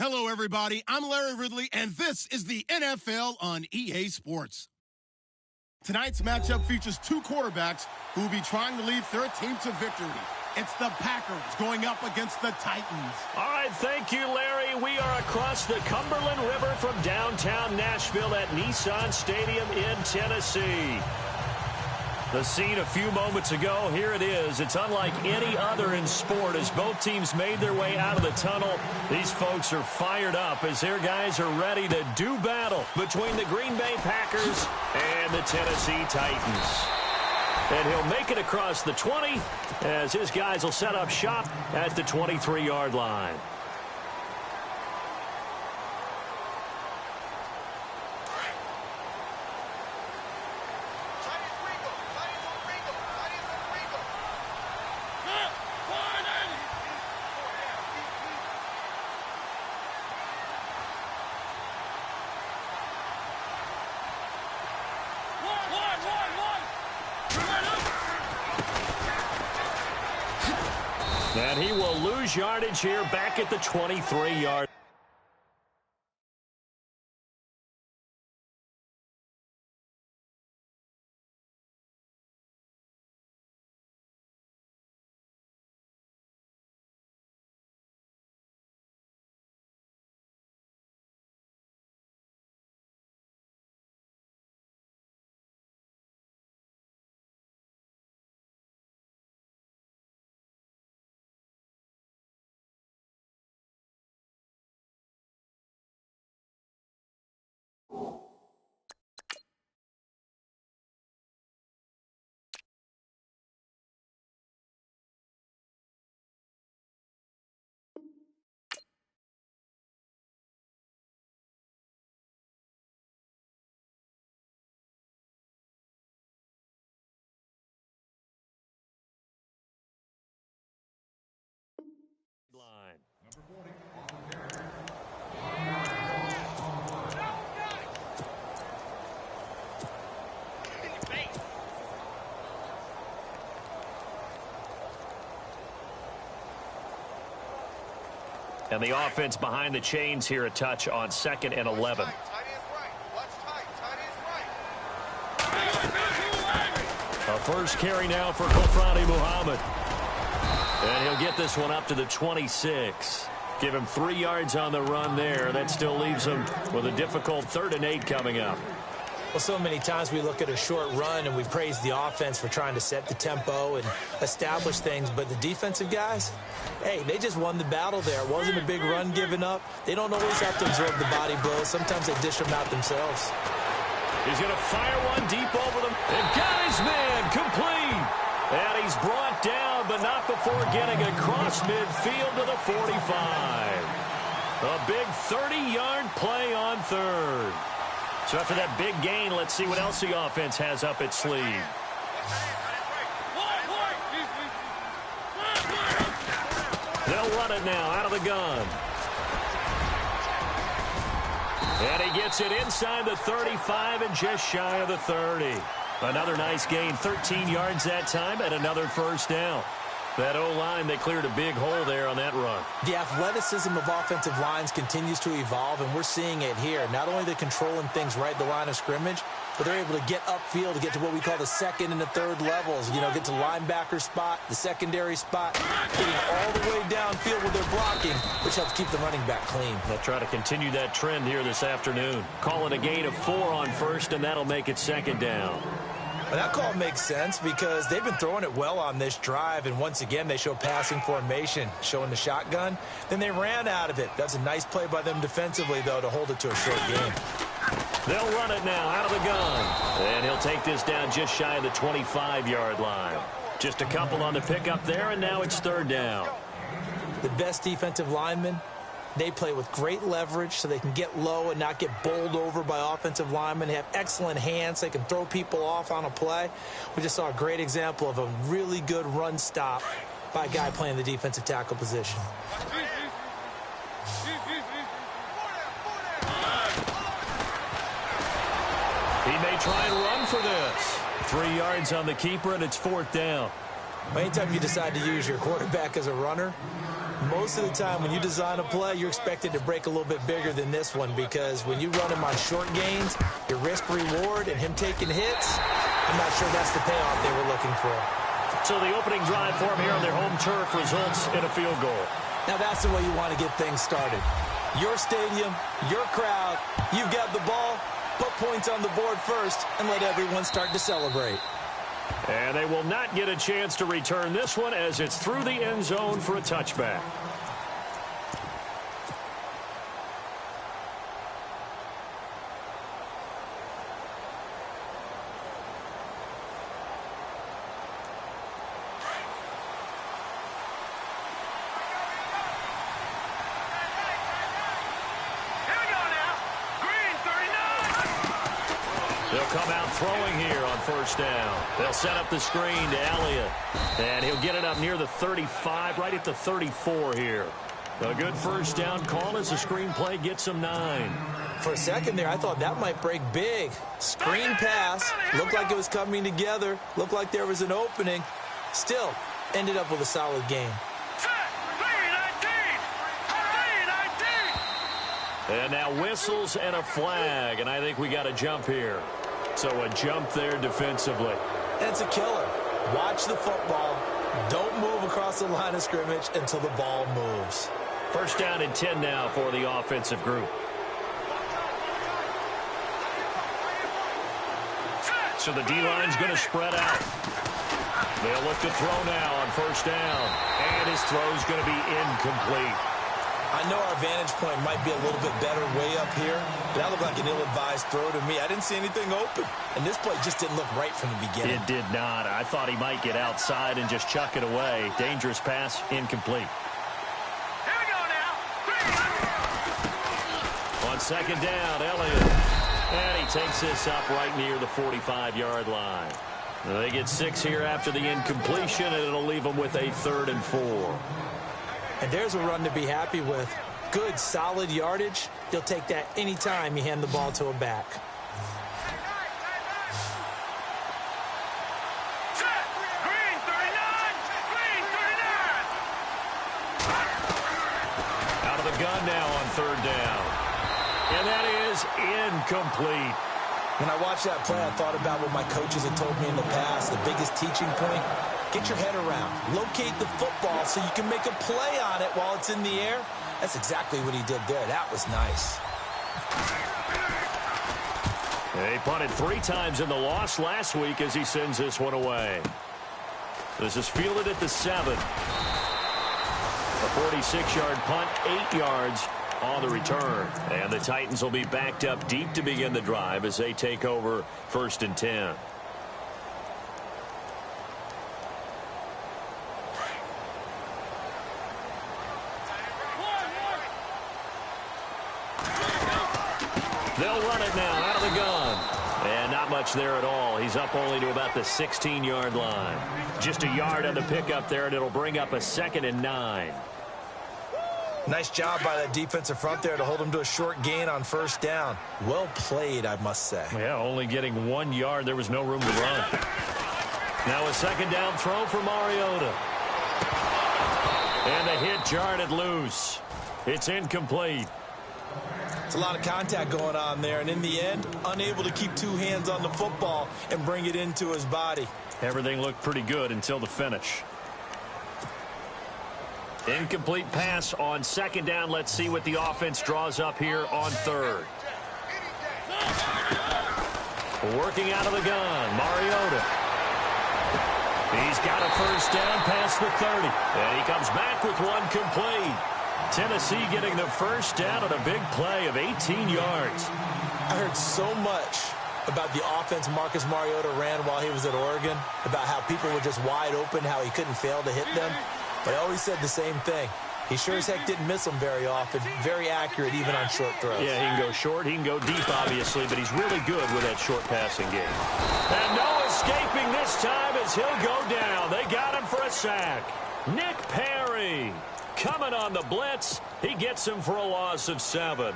Hello, everybody. I'm Larry Ridley, and this is the NFL on EA Sports. Tonight's matchup features two quarterbacks who will be trying to lead their team to victory. It's the Packers going up against the Titans. All right, thank you, Larry. We are across the Cumberland River from downtown Nashville at Nissan Stadium in Tennessee. The scene a few moments ago, here it is. It's unlike any other in sport as both teams made their way out of the tunnel. These folks are fired up as their guys are ready to do battle between the Green Bay Packers and the Tennessee Titans. And he'll make it across the 20 as his guys will set up shop at the 23-yard line. And he will lose yardage here back at the 23-yard. And the offense behind the chains here a touch on 2nd and 11. A first carry now for Kofrani Muhammad. And he'll get this one up to the 26. Give him 3 yards on the run there. That still leaves him with a difficult 3rd and 8 coming up. Well, so many times we look at a short run and we praise the offense for trying to set the tempo and establish things. But the defensive guys, hey, they just won the battle there. It wasn't a big run given up. They don't always have to absorb the body blows. Sometimes they dish them out themselves. He's going to fire one deep over them. And got his man complete. And he's brought down, but not before getting across midfield to the 45. A big 30-yard play on 3rd. So after that big gain, let's see what else the offense has up its sleeve. They'll run it now out of the gun. And he gets it inside the 35 and just shy of the 30. Another nice gain, 13 yards that time, and another first down. That O-line, they cleared a big hole there on that run. The athleticism of offensive lines continues to evolve, and we're seeing it here. Not only they're controlling things right at the line of scrimmage, but they're able to get upfield to get to what we call the 2nd and the 3rd levels. You know, get to linebacker spot, the secondary spot, getting all the way downfield with their blocking, which helps keep the running back clean. They'll try to continue that trend here this afternoon. Call it a gain of 4 on 1st, and that'll make it 2nd down. Well, that call makes sense because they've been throwing it well on this drive, and once again they show passing formation, showing the shotgun. Then they ran out of it. That's a nice play by them defensively, though, to hold it to a short game. They'll run it now out of the gun. And he'll take this down just shy of the 25-yard line. Just a couple on the pickup there, and now it's 3rd down. The best defensive linemen, they play with great leverage so they can get low and not get bowled over by offensive linemen. They have excellent hands. They can throw people off on a play. We just saw a great example of a really good run stop by a guy playing the defensive tackle position. He may try and run for this. 3 yards on the keeper, and it's 4th down. Anytime you decide to use your quarterback as a runner, most of the time when you design a play, you're expected to break a little bit bigger than this one, because when you run him on short gains, your risk-reward and him taking hits, I'm not sure that's the payoff they were looking for. So the opening drive for them here on their home turf results in a field goal. Now that's the way you want to get things started. Your stadium, your crowd, you've got the ball, put points on the board first, and let everyone start to celebrate. And they will not get a chance to return this one as it's through the end zone for a touchback. They'll come out throwing here on first down. They'll set up the screen to Elliott. And he'll get it up near the 35, right at the 34 here. A good first down call as the screenplay gets him 9. For a second there, I thought that might break big. Screen pass, looked like it was coming together, looked like there was an opening. Still, ended up with a solid game. And now whistles and a flag, and I think we got a jump here. So a jump there defensively. And it's a killer. Watch the football. Don't move across the line of scrimmage until the ball moves. First down and 10 now for the offensive group. So the D-line's going to spread out. They'll look to throw now on first down. And his throw's going to be incomplete. I know our vantage point might be a little bit better way up here, but that looked like an ill-advised throw to me. I didn't see anything open, and this play just didn't look right from the beginning. It did not. I thought he might get outside and just chuck it away. Dangerous pass, incomplete. Here we go now. On second down, Elliott. And he takes this up right near the 45-yard line. They get 6 here after the incompletion, and it'll leave them with a 3rd and 4. And there's a run to be happy with. Good, solid yardage. You'll take that any time you hand the ball to a back. Green 39. Green 39. Out of the gun now on 3rd down. And that is incomplete. When I watched that play, I thought about what my coaches had told me in the past. The biggest teaching point, get your head around. Locate the football so you can make a play on it while it's in the air. That's exactly what he did there. That was nice. He punted 3 times in the loss last week as he sends this one away. This is fielded at the 7. A 46-yard punt, 8 yards on the return. And the Titans will be backed up deep to begin the drive as they take over 1st and 10. They'll run it now out of the gun. And not much there at all. He's up only to about the 16-yard line. Just a yard on the pickup there, and it'll bring up a 2nd and 9. Nice job by that defensive front there to hold him to a short gain on first down. Well played, I must say. Yeah, only getting 1 yard. There was no room to run. Now a 2nd down throw for Mariota. And the hit jarred it loose. It's incomplete. It's a lot of contact going on there, and in the end, unable to keep 2 hands on the football and bring it into his body. Everything looked pretty good until the finish. Incomplete pass on 2nd down. Let's see what the offense draws up here on 3rd. Working out of the gun, Mariota. He's got a first down past the 30. And he comes back with 1 complete. Tennessee getting the first down on a big play of 18 yards. I heard so much about the offense Marcus Mariota ran while he was at Oregon, about how people were just wide open, how he couldn't fail to hit them. But I always said the same thing. He sure as heck didn't miss them very often. Very accurate even on short throws. Yeah, he can go short. He can go deep, obviously, but he's really good with that short passing game. And no escaping this time as he'll go down. They got him for a sack. Nick Perry coming on the blitz. He gets him for a loss of 7.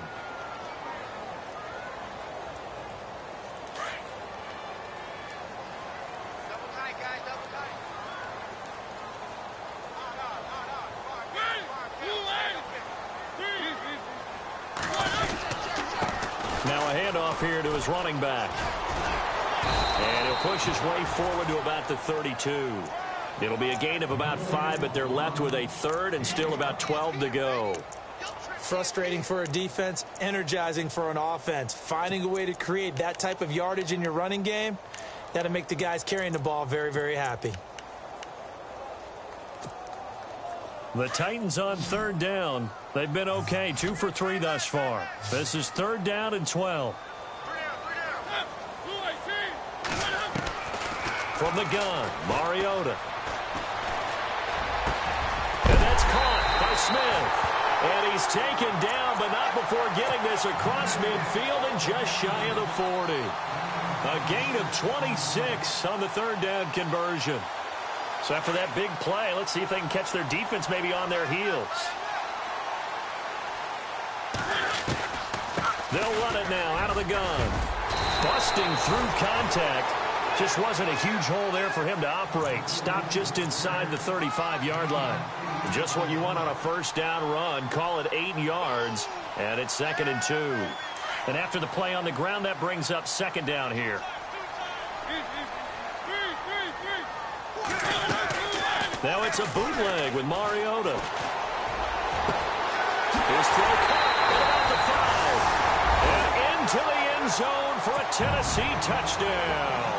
Now a handoff here to his running back. And he'll push his way forward to about the 32. It'll be a gain of about 5, but they're left with a third and still about 12 to go. Frustrating for a defense, energizing for an offense. Finding a way to create that type of yardage in your running game, that'll make the guys carrying the ball very, very happy. The Titans on third down. They've been okay, 2 for 3 thus far. This is third down and 12. From the gun, Mariota. And that's caught by Smith. And he's taken down, but not before getting this across midfield and just shy of the 40. A gain of 26 on the third down conversion. So after that big play, let's see if they can catch their defense maybe on their heels. They'll run it now out of the gun. Busting through contact. Just wasn't a huge hole there for him to operate. Stopped just inside the 35-yard line. Just what you want on a first down run. Call it 8 yards, and it's 2nd and 2. And after the play on the ground, that brings up second down here. Now it's a bootleg with Mariota. His throw caught at about the 5. And into the end zone for a Tennessee touchdown.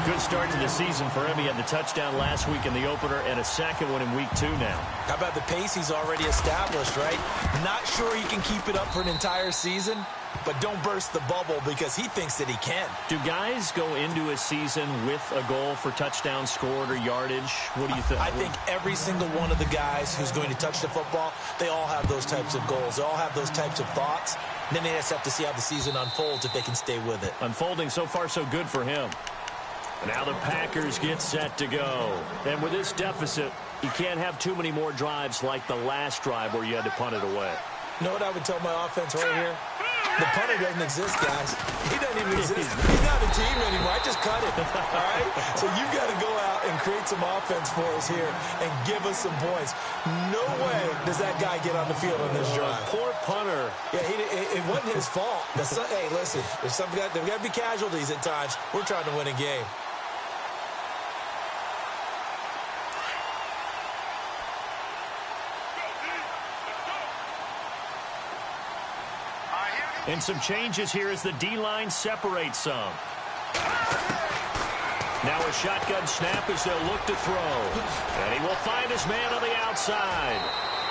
Good start to the season for him. He had the touchdown last week in the opener and a second one in week 2 now. How about the pace he's already established, right? Not sure he can keep it up for an entire season, but don't burst the bubble because he thinks that he can. Do guys go into a season with a goal for touchdown scored or yardage? What do you think? I think every single one of the guys who's going to touch the football, they all have those types of goals. They all have those types of thoughts. And then they just have to see how the season unfolds if they can stay with it. Unfolding so far so good for him. Now the Packers get set to go. And with this deficit, you can't have too many more drives like the last drive where you had to punt it away. You know what I would tell my offense right here? The punter doesn't exist, guys. He doesn't even exist. He's not a team anymore. I just cut it. All right? So you've got to go out and create some offense for us here and give us some points. No way does that guy get on the field on this drive. Poor punter. Yeah, it wasn't his fault. Hey, listen, there's got to be casualties at times. We're trying to win a game. And some changes here as the D-line separates some. Now a shotgun snap as they'll look to throw. And he will find his man on the outside.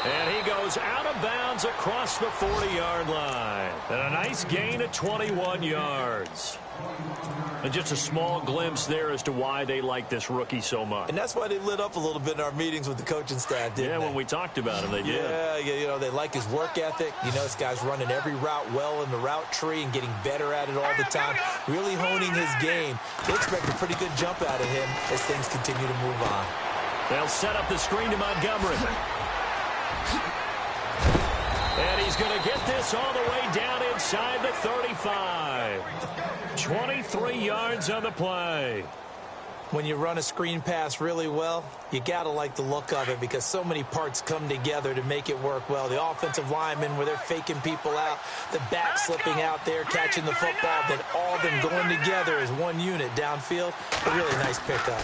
And he goes out of bounds across the 40-yard line. And a nice gain of 21 yards. And just a small glimpse there as to why they like this rookie so much. And that's why they lit up a little bit in our meetings with the coaching staff, didn't they? Yeah, when we talked about him, they did. Yeah, you know, they like his work ethic. You know, this guy's running every route well in the route tree and getting better at it all the time. Really honing his game. They expect a pretty good jump out of him as things continue to move on. They'll set up the screen to Montgomery. And he's going to get this all the way down inside the 35. 23 yards on the play. When you run a screen pass really well, you got to like the look of it because so many parts come together to make it work well. The offensive linemen where they're faking people out, the back slipping out there, catching the football, then all of them going together as one unit downfield. A really nice pickup.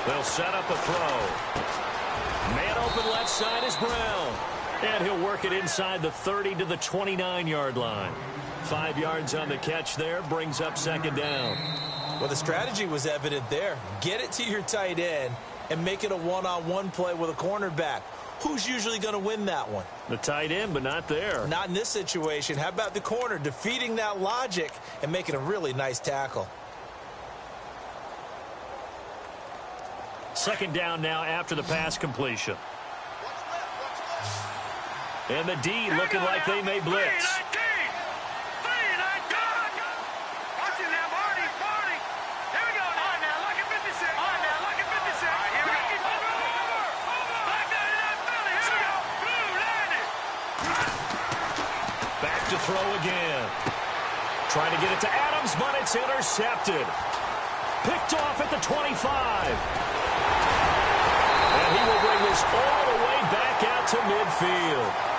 They'll set up a throw. Man open left side is Brown. And he'll work it inside the 30 to the 29-yard line. 5 yards on the catch there, brings up second down. Well, the strategy was evident there. Get it to your tight end and make it a one-on-one play with a cornerback. Who's usually going to win that one? The tight end, but not there. Not in this situation. How about the corner defeating that logic and making a really nice tackle? Second down now after the pass completion. And the D looking like they may blitz. Back to throw again. Trying to get it to Adams, but it's intercepted. Picked off at the 25. And he will bring this all the way back out to midfield.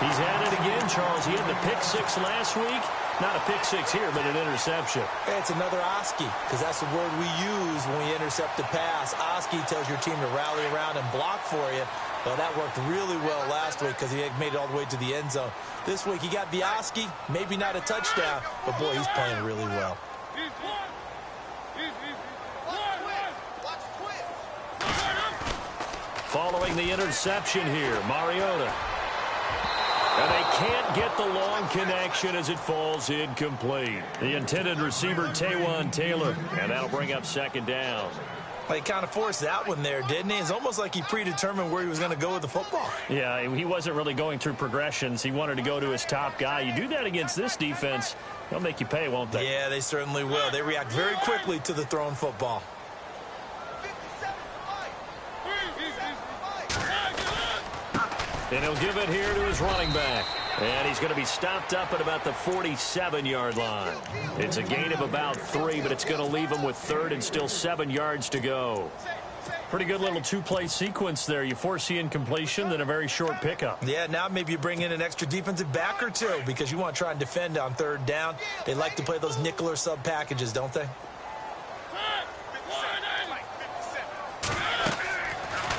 He's had it again, Charles. He had the pick six last week. Not a pick six here, but an interception. It's another Oski, because that's the word we use when we intercept the pass. Oski tells your team to rally around and block for you. Well, that worked really well last week because he had made it all the way to the end zone. This week he got the Oski, maybe not a touchdown, but boy, he's playing really well. Following the interception here, Mariota. And they can't get the long connection as it falls incomplete. The intended receiver, Taywan Taylor, and that'll bring up second down. Well, he kind of forced that one there, didn't he? It's almost like he predetermined where he was going to go with the football. Yeah, he wasn't really going through progressions. He wanted to go to his top guy. You do that against this defense, they'll make you pay, won't they? Yeah, they certainly will. They react very quickly to the thrown football. And he'll give it here to his running back. And he's going to be stopped up at about the 47-yard line. It's a gain of about 3, but it's going to leave him with third and still 7 yards to go. Pretty good little two-play sequence there. You force the incompletion, then a very short pickup. Yeah, now maybe you bring in an extra defensive back or two because you want to try and defend on third down. They like to play those nickel or sub packages, don't they?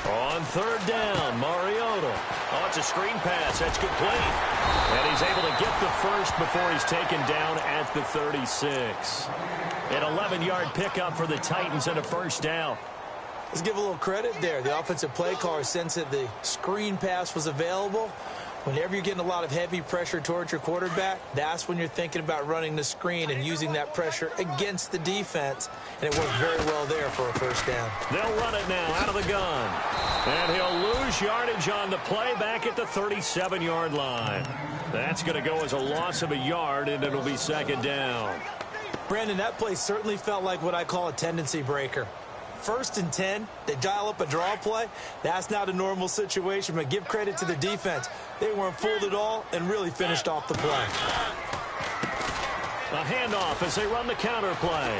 On third down, Mariota. Oh, it's a screen pass. That's complete. And he's able to get the first before he's taken down at the 36. An 11-yard pickup for the Titans and a first down. Let's give a little credit there. The offensive play caller sensed that the screen pass was available. Whenever you're getting a lot of heavy pressure towards your quarterback, that's when you're thinking about running the screen and using that pressure against the defense. And it worked very well there for a first down. They'll run it now out of the gun. And he'll lose yardage on the play back at the 37-yard line. That's going to go as a loss of a yard, and it'll be second down. Brandon, that play certainly felt like what I call a tendency breaker. 1st and 10, they dial up a draw play. That's not a normal situation, but give credit to the defense. They weren't fooled at all and really finished off the play. A handoff as they run the counter play.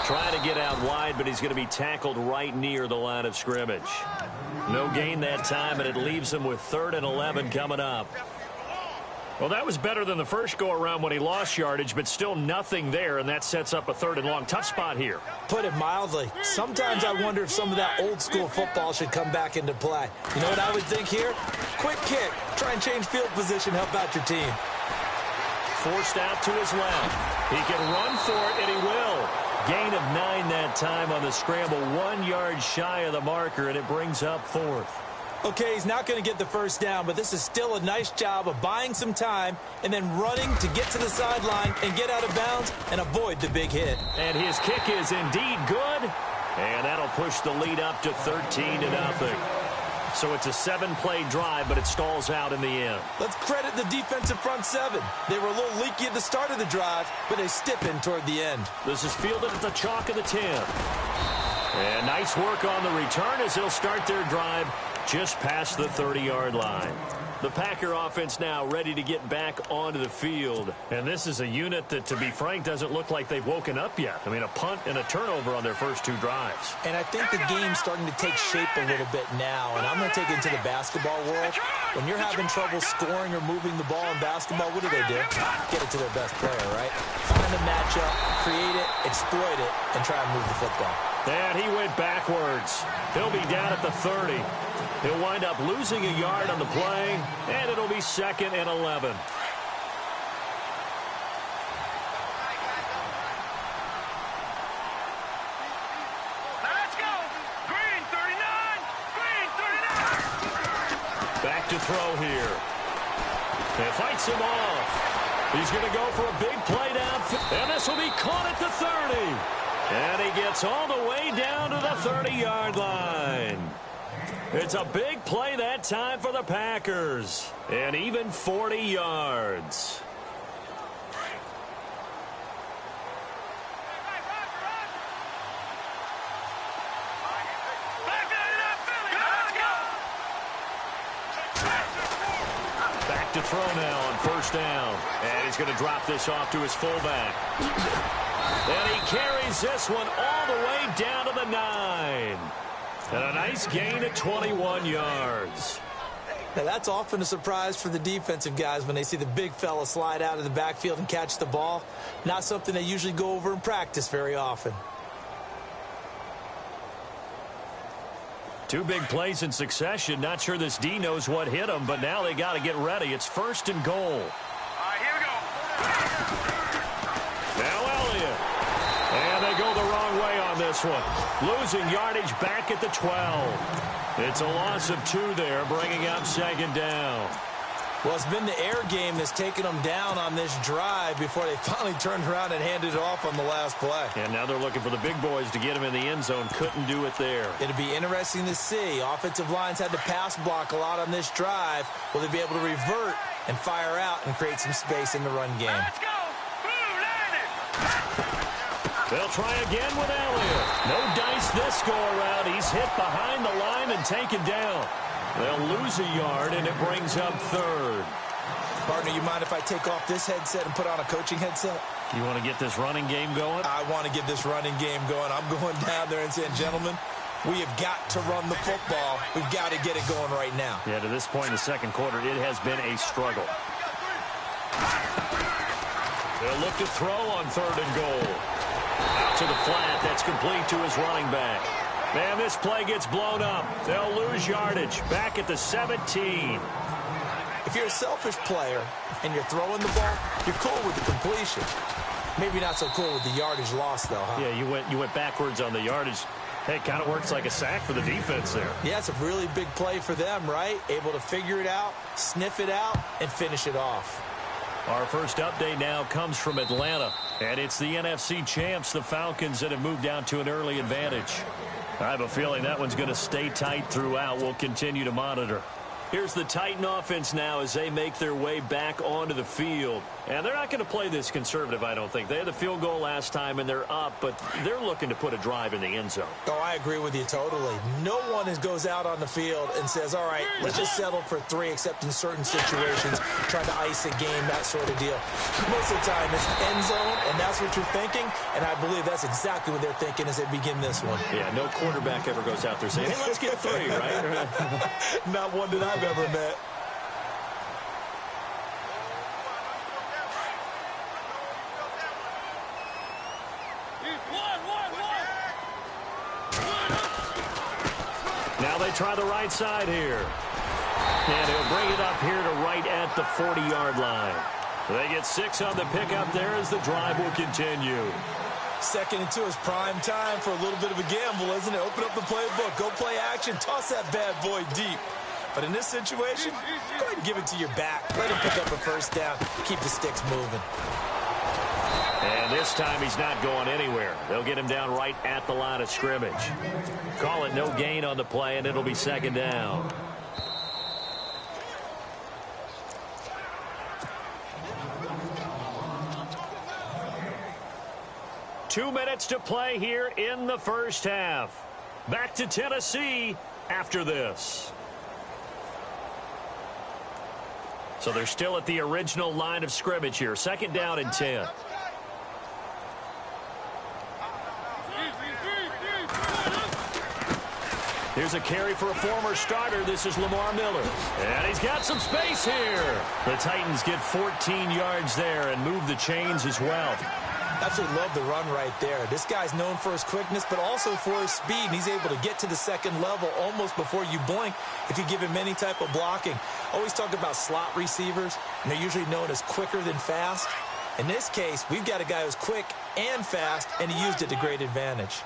Trying to get out wide, but he's going to be tackled right near the line of scrimmage. No gain that time, and it leaves him with 3rd and 11 coming up. Well, that was better than the first go-around when he lost yardage, but still nothing there, and that sets up a 3rd and long. Tough spot here. Put it mildly. Sometimes I wonder if some of that old-school football should come back into play. You know what I would think here? Quick kick. Try and change field position, help out your team. Forced out to his left. He can run for it, and he will. Gain of 9 that time on the scramble. 1 yard shy of the marker, and it brings up 4th. Okay, he's not going to get the first down, but this is still a nice job of buying some time and then running to get to the sideline and get out of bounds and avoid the big hit. And his kick is indeed good, and that'll push the lead up to 13-0. So it's a 7-play drive, but it stalls out in the end. Let's credit the defensive front 7. They were a little leaky at the start of the drive, but they stiffened toward the end. This is fielded at the chalk of the 10. And nice work on the return as they'll start their drive just past the 30-yard line. The Packer offense now ready to get back onto the field. And this is a unit that, to be frank, doesn't look like they've woken up yet. I mean, a punt and a turnover on their first 2 drives. And I think the game's starting to take shape a little bit now. And I'm going to take it into the basketball world. When you're having trouble scoring or moving the ball in basketball, what do? Get it to their best player, right? Find the matchup, create it, exploit it, and try and move the football. And he went backwards. He'll be down at the 30. He'll wind up losing a yard on the play, and it'll be 2nd and 11. Let's go. Green 39. Green 39. Back to throw here. And fights him off. He's going to go for a big play downfield. And this will be caught at the 30. And he gets all the way down to the 30-yard line. It's a big play that time for the Packers. And even 40 yards. Back to throw now on first down. And he's going to drop this off to his fullback. And he carries this one all the way down to the 9. And a nice gain at 21 yards. Now, that's often a surprise for the defensive guys when they see the big fella slide out of the backfield and catch the ball. Not something they usually go over in practice very often. Two big plays in succession. Not sure this D knows what hit him, but now they got to get ready. It's 1st and goal. All right, here we go. Now Elliott. And they go the wrong way on this one. Losing yardage back at the 12. It's a loss of 2 there, bringing up 2nd down. Well, it's been the air game that's taken them down on this drive before they finally turned around and handed it off on the last play. And now they're looking for the big boys to get him in the end zone. Couldn't do it there. It'll be interesting to see. Offensive lines had to pass block a lot on this drive. Will they be able to revert and fire out and create some space in the run game? Let's go. Blue landed. They'll try again with Elliott. No dice this go-around. He's hit behind the line and taken down. They'll lose a yard, and it brings up 3rd. Partner, you mind if I take off this headset and put on a coaching headset? You want to get this running game going? I want to get this running game going. I'm going down there and saying, gentlemen, we have got to run the football. We've got to get it going right now. Yeah, to this point in the 2nd quarter, it has been a struggle. They'll look to throw on 3rd and goal. Out to the flat. That's complete to his running back. Man, this play gets blown up. They'll lose yardage. Back at the 17. If you're a selfish player and you're throwing the ball, you're cool with the completion. Maybe not so cool with the yardage loss, though, huh? Yeah, you went backwards on the yardage. Hey, it kind of works like a sack for the defense there. Yeah, it's a really big play for them, right? Able to figure it out, sniff it out, and finish it off. Our first update now comes from Atlanta, and it's the NFC champs, the Falcons, that have moved down to an early advantage. I have a feeling that one's going to stay tight throughout. We'll continue to monitor. Here's the Titan offense now as they make their way back onto the field. And they're not going to play this conservative, I don't think. They had the field goal last time, and they're up, but they're looking to put a drive in the end zone. Oh, I agree with you totally. No one goes out on the field and says, all right, let's just settle for 3, except in certain situations, trying to ice a game, that sort of deal. Most of the time, it's end zone, and that's what you're thinking, and I believe that's exactly what they're thinking as they begin this one. Yeah, no quarterback ever goes out there saying, hey, let's get 3, right? Not one that I've ever met. Now they try the right side here. And he'll bring it up here to right at the 40-yard line. They get 6 on the pickup there as the drive will continue. 2nd and 2 is prime time for a little bit of a gamble, isn't it? Open up the playbook, go play action, toss that bad boy deep. But in this situation, go ahead and give it to your back. Let him pick up a 1st down. Keep the sticks moving. And this time he's not going anywhere. They'll get him down right at the line of scrimmage. Call it no gain on the play, and it'll be 2nd down. Two minutes to play here in the first half. Back to Tennessee after this. So they're still at the original line of scrimmage here. 2nd down and 10. Here's a carry for a former starter. This is Lamar Miller. And he's got some space here. The Titans get 14 yards there and move the chains as well. Absolutely love the run right there. This guy's known for his quickness, but also for his speed. And he's able to get to the 2nd level almost before you blink if you give him any type of blocking. Always talk about slot receivers, and they're usually known as quicker than fast. In this case, we've got a guy who's quick and fast, and he used it to great advantage.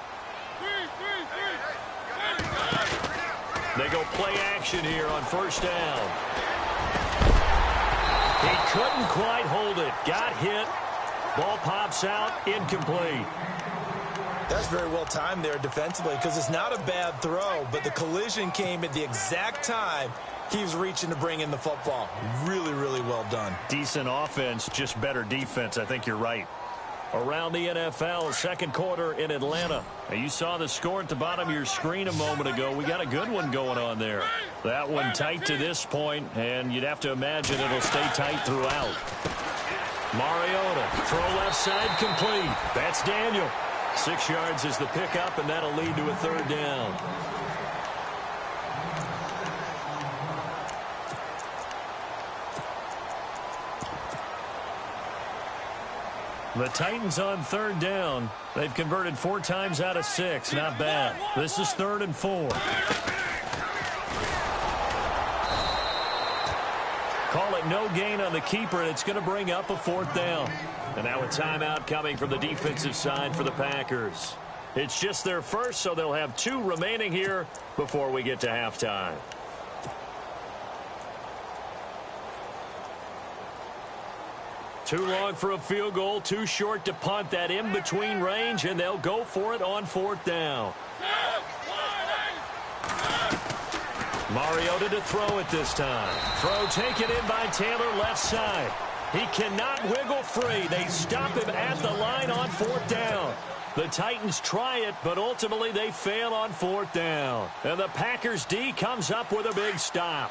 They go play action here on 1st down. He couldn't quite hold it. Got hit. Ball pops out. Incomplete. That's very well timed there defensively because it's not a bad throw, but the collision came at the exact time he was reaching to bring in the football. Really, really well done. Decent offense, just better defense. I think you're right. Around the NFL, 2nd quarter in Atlanta. Now, you saw the score at the bottom of your screen a moment ago. We got a good one going on there. That one tight to this point, and you'd have to imagine it'll stay tight throughout. Mariota, throw left side, complete. That's Daniel. 6 yards is the pickup, and that'll lead to a 3rd down. The Titans on third down. They've converted 4 times out of 6. Not bad. This is 3rd and 4. Call it no gain on the keeper, and it's going to bring up a 4th down. And now a timeout coming from the defensive side for the Packers. It's just their first, so they'll have 2 remaining here before we get to halftime. Too long for a field goal, too short to punt. That in-between range, and they'll go for it on 4th down. Mariota to throw it this time. Throw taken in by Taylor left side. He cannot wiggle free. They stop him at the line on 4th down. The Titans try it, but ultimately they fail on 4th down. And the Packers D comes up with a big stop.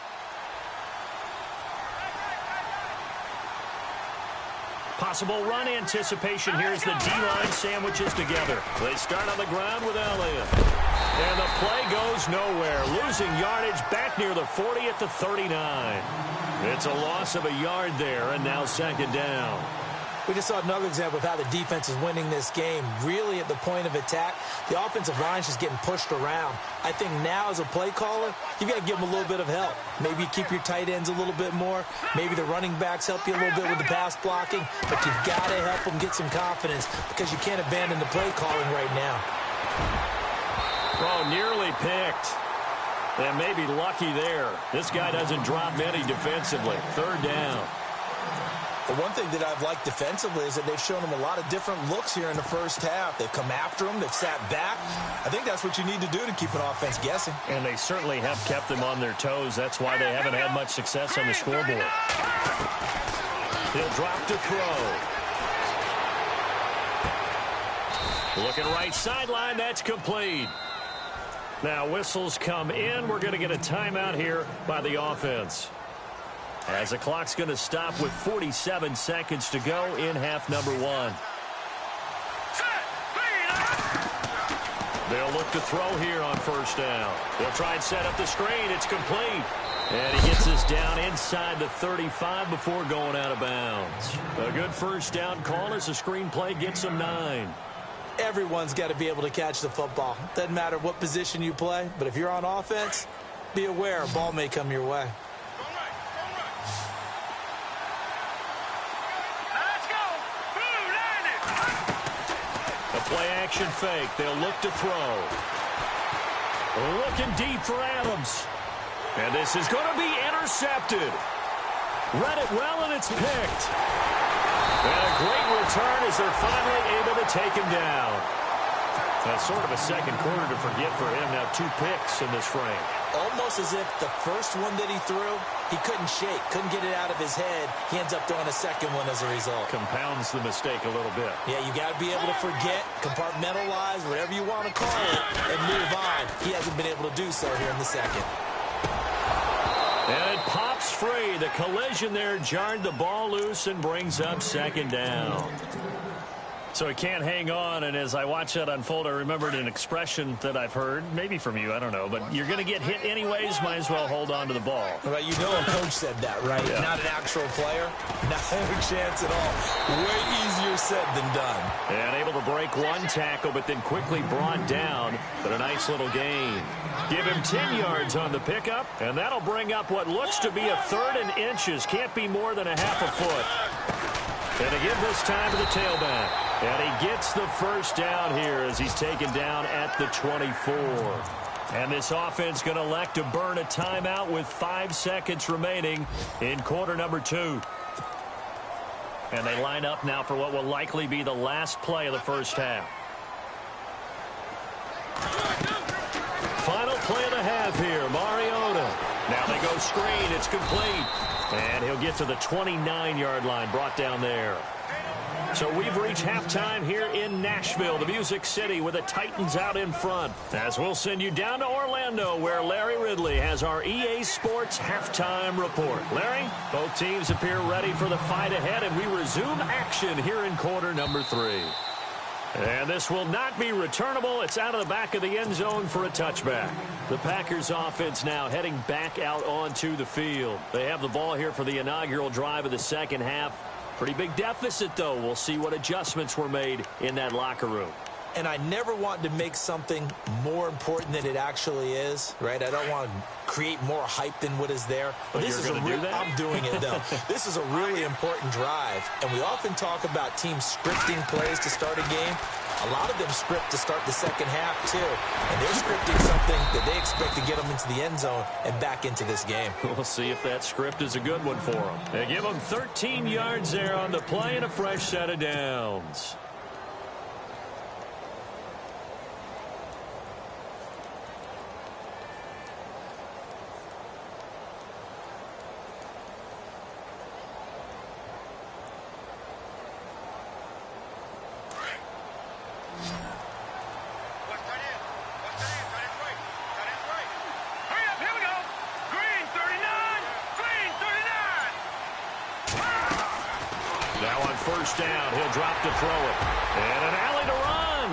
Possible run anticipation here as the D-line sandwiches together. They start on the ground with Elliott. And the play goes nowhere. Losing yardage back near the 40 at the 39. It's a loss of a yard there, and now 2nd down. We just saw another example of how the defense is winning this game. Really at the point of attack, the offensive line is just getting pushed around. I think now as a play caller, you've got to give them a little bit of help. Maybe you keep your tight ends a little bit more. Maybe the running backs help you a little bit with the pass blocking. But you've got to help them get some confidence because you can't abandon the play calling right now. Oh, nearly picked. And maybe lucky there. This guy doesn't drop many defensively. 3rd down. The one thing that I've liked defensively is that they've shown them a lot of different looks here in the first half. They've come after them. They've sat back. I think that's what you need to do to keep an offense guessing. And they certainly have kept them on their toes. That's why they haven't had much success on the scoreboard. He'll drop to throw. Looking right sideline. That's complete. Now whistles come in. We're going to get a timeout here by the offense. As the clock's going to stop with 47 seconds to go in half number 1. They'll look to throw here on 1st down. They'll try and set up the screen. It's complete. And he gets this down inside the 35 before going out of bounds. A good 1st down call as the screen play gets him 9. Everyone's got to be able to catch the football. Doesn't matter what position you play, but if you're on offense, be aware a ball may come your way. Play action fake. They'll look to throw. Looking deep for Adams. And this is going to be intercepted. Read it well, and it's picked. And a great return as they're finally able to take him down. That's sort of a second quarter to forget for him. Now 2 picks in this frame. Almost as if the first one that he threw, he couldn't shake, couldn't get it out of his head. He ends up throwing a second one as a result. Compounds the mistake a little bit. Yeah, you got to be able to forget, compartmentalize, whatever you want to call it, and move on. He hasn't been able to do so here in the second. And it pops free. The collision there jarred the ball loose and brings up 2nd down. So he can't hang on, and as I watch that unfold, I remembered an expression that I've heard, maybe from you, I don't know, but you're going to get hit anyways, might as well hold on to the ball. Well, you know a coach said that, right? Yeah. Not an actual player. Not a chance at all. Way easier said than done. And able to break 1 tackle, but then quickly brought down, but a nice little gain. Give him 10 yards on the pickup, and that'll bring up what looks to be a 3rd and inches. Can't be more than a half a foot. And again this time to the tailback. And he gets the 1st down here as he's taken down at the 24. And this offense going to elect to burn a timeout with 5 seconds remaining in quarter number 2. And they line up now for what will likely be the last play of the first half. Final play of the half here, Mariota. Now they go screen, it's complete. And he'll get to the 29-yard line, brought down there. So we've reached halftime here in Nashville, the Music City, with the Titans out in front. As we'll send you down to Orlando, where Larry Ridley has our EA Sports halftime report. Larry, both teams appear ready for the fight ahead, and we resume action here in quarter number 3. And this will not be returnable. It's out of the back of the end zone for a touchback. The Packers offense now heading back out onto the field. They have the ball here for the inaugural drive of the second half. Pretty big deficit, though. We'll see what adjustments were made in that locker room. And I never want to make something more important than it actually is, right? I don't want to create more hype than what is there. But this is I'm doing it, though. This is a really important drive. And we often talk about teams scripting plays to start a game. A lot of them script to start the second half, too. And they're scripting something that they expect to get them into the end zone and back into this game. We'll see if that script is a good one for them. They give them 13 yards there on the play and a fresh set of downs. First down, he'll drop to throw it. And an alley to run.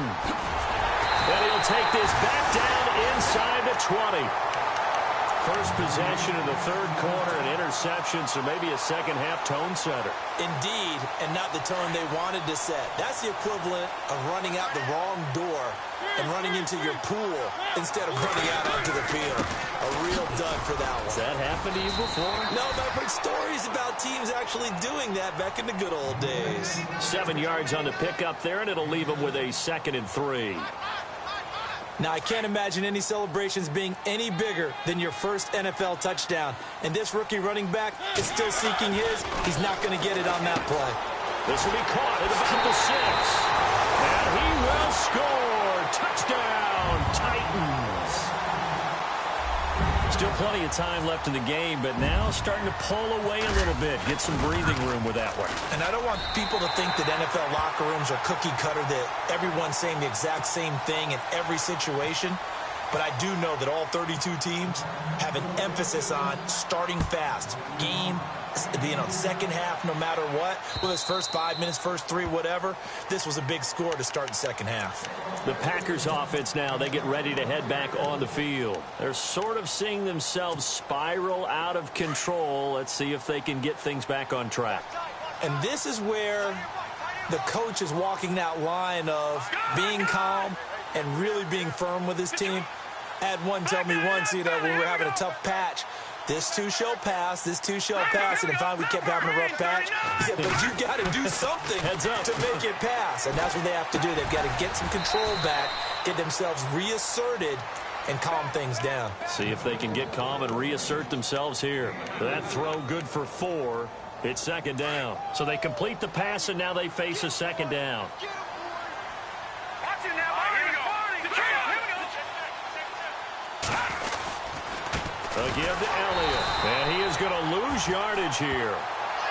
And he'll take this back down inside the 20. First possession of the third quarter, an interception, so maybe a second-half tone setter. Indeed, and not the tone they wanted to set. That's the equivalent of running out the wrong door and running into your pool instead of running out onto the field. A real dud for that one. Has that happened to you before? No, but I've heard stories about teams actually doing that back in the good old days. 7 yards on the pickup there, and it'll leave them with a 2nd and 3. Now, I can't imagine any celebrations being any bigger than your first NFL touchdown. And this rookie running back is still seeking his. He's not going to get it on that play. This will be caught at about the 6. And he will score. Touchdown, Titans. Still plenty of time left in the game, but now starting to pull away a little bit. Get some breathing room with that one. And I don't want people to think that NFL locker rooms are cookie cutter, that everyone's saying the exact same thing in every situation. But I do know that all 32 teams have an emphasis on starting fast. Game, second half, no matter what. Whether it's first 5 minutes, first 3, whatever. This was a big score to start the second half. The Packers offense now, they get ready to head back on the field. They're sort of seeing themselves spiral out of control. Let's see if they can get things back on track. And this is where the coach is walking that line of being calm and really being firm with his team. I had one tell me once, when we were having a tough patch, this too shall pass, this too shall pass, and finally we kept having a rough patch. He said, but you got to do something to make it pass, and that's what they have to do. They've got to get some control back, get themselves reasserted, and calm things down. See if they can get calm and reassert themselves here. That throw good for 4. It's 2nd down. So they complete the pass, and now they face a 2nd down. A give to Elliott, and he is going to lose yardage here.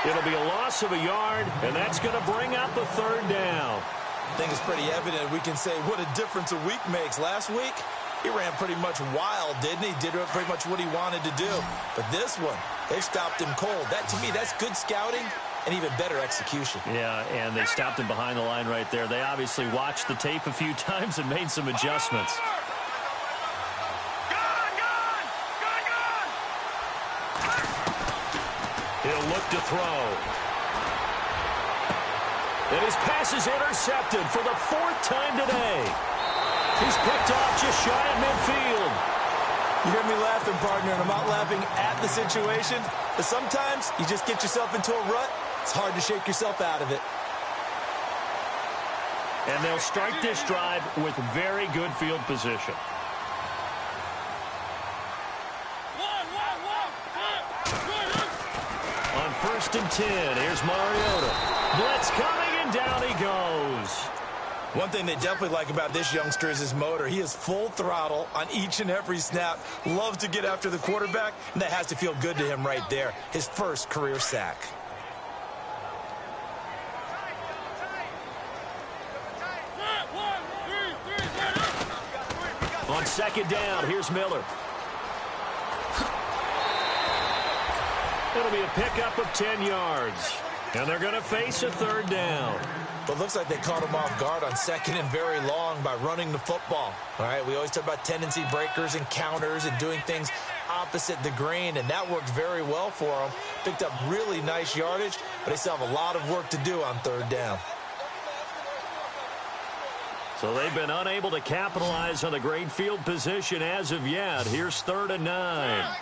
It'll be a loss of a yard, and that's going to bring up the 3rd down. I think it's pretty evident. We can say what a difference a week makes. Last week, he ran pretty much wild, didn't he? Did pretty much what he wanted to do. But this one, they stopped him cold. That, to me, that's good scouting and even better execution. Yeah, and they stopped him behind the line right there. They obviously watched the tape a few times and made some adjustments. He'll look to throw. And his pass is intercepted for the 4th time today. He's picked off just shy of midfield. You hear me laughing, partner, and I'm not laughing at the situation. But sometimes you just get yourself into a rut. It's hard to shake yourself out of it. And they'll start this drive with very good field position. On 1st and 10, here's Mariota. Blitz coming, and down he goes. One thing they definitely like about this youngster is his motor. He is full throttle on each and every snap. Loves to get after the quarterback, and that has to feel good to him right there. His first career sack. On 2nd down, here's Miller. It'll be a pickup of 10 yards. And they're going to face a 3rd down. But it looks like they caught him off guard on 2nd and very long by running the football. All right, we always talk about tendency breakers and counters and doing things opposite the grain, and that worked very well for them. Picked up really nice yardage, but they still have a lot of work to do on third down. So they've been unable to capitalize on the great field position as of yet. Here's 3rd and 9.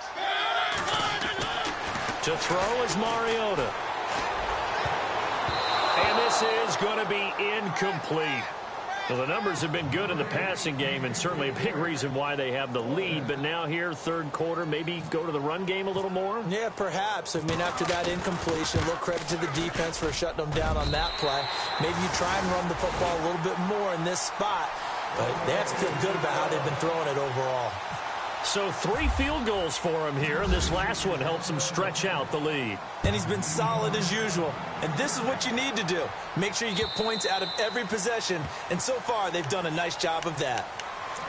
To throw is Mariota. And this is going to be incomplete. Well, the numbers have been good in the passing game, and certainly a big reason why they have the lead. But now here, third quarter, maybe go to the run game a little more? Yeah, perhaps. I mean, after that incompletion, a little credit to the defense for shutting them down on that play. Maybe you try and run the football a little bit more in this spot. But they have to feel good about how they've been throwing it overall. So 3 field goals for him here, and this last one helps him stretch out the lead. And he's been solid as usual. And this is what you need to do. Make sure you get points out of every possession. And so far, they've done a nice job of that.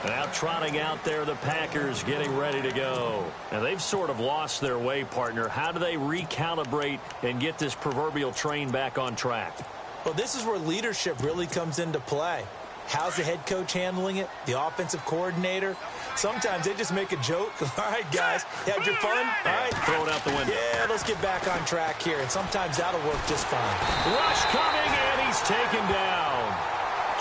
Now trotting out there, the Packers getting ready to go. Now they've sort of lost their way, partner. How do they recalibrate and get this proverbial train back on track? Well, this is where leadership really comes into play. How's the head coach handling it? The offensive coordinator? Sometimes they just make a joke. All right, guys, had your fun? All right. Throw it out the window. Yeah, let's get back on track here. And sometimes that'll work just fine. Rush coming, and he's taken down.